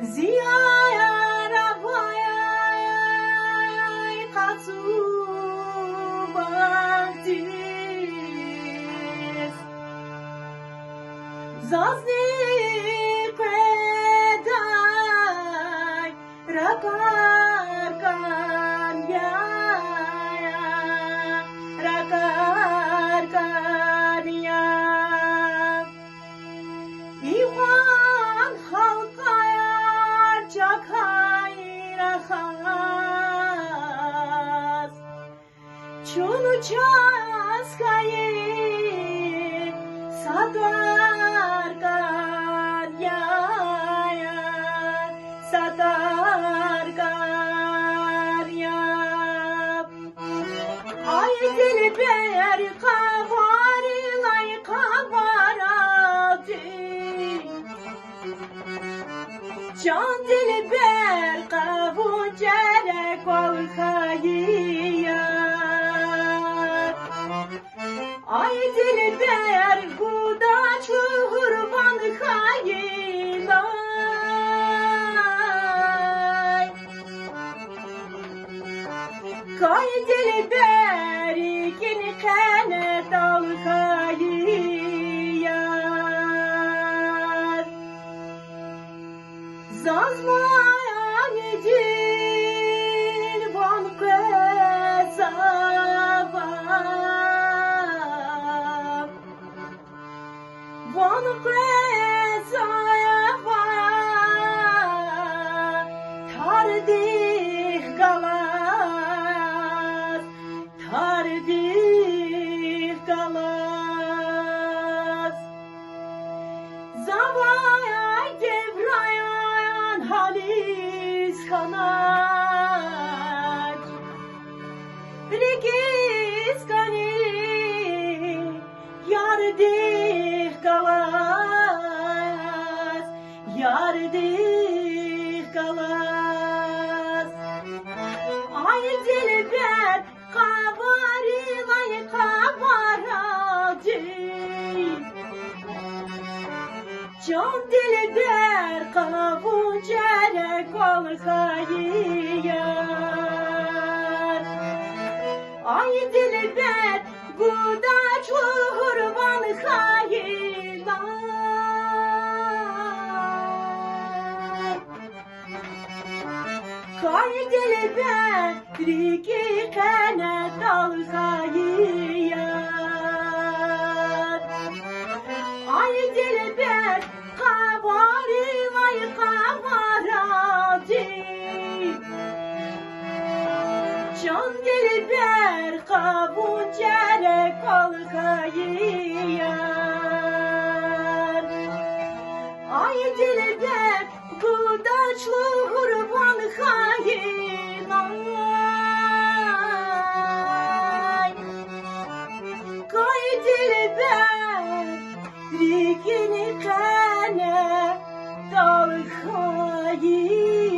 Ziyara bayay katsu baktis Zazni kredai rakarkan ya rakarkan ya İvan halkaya çakayra has Çunu çaskayı satarkan ya satarkan ya Ay dilber kavarılay kavaradi Can dilber kavu cerek ol hayat Ay dilber guda çuhurban hayilay Kay dilber ikin kanet al hayat Zazmaya necil van kızava Van kızava Tardih galas Tardih galas Zavaya devrayan halis kanat Rikiz kani yardih galas Yardih galas Ay dilber kabarilay kabaradi Can dilber kavun cerek ol hayat Ay dilber guda çuhurban hayilay Kay dilber riki kanet al hayat Ay dilber kavarılay kavaradi Can dilber kavun cerek al hayat Ay dilber gudaçlı hurban hayilay Kay dilber rikini kane dal hayilay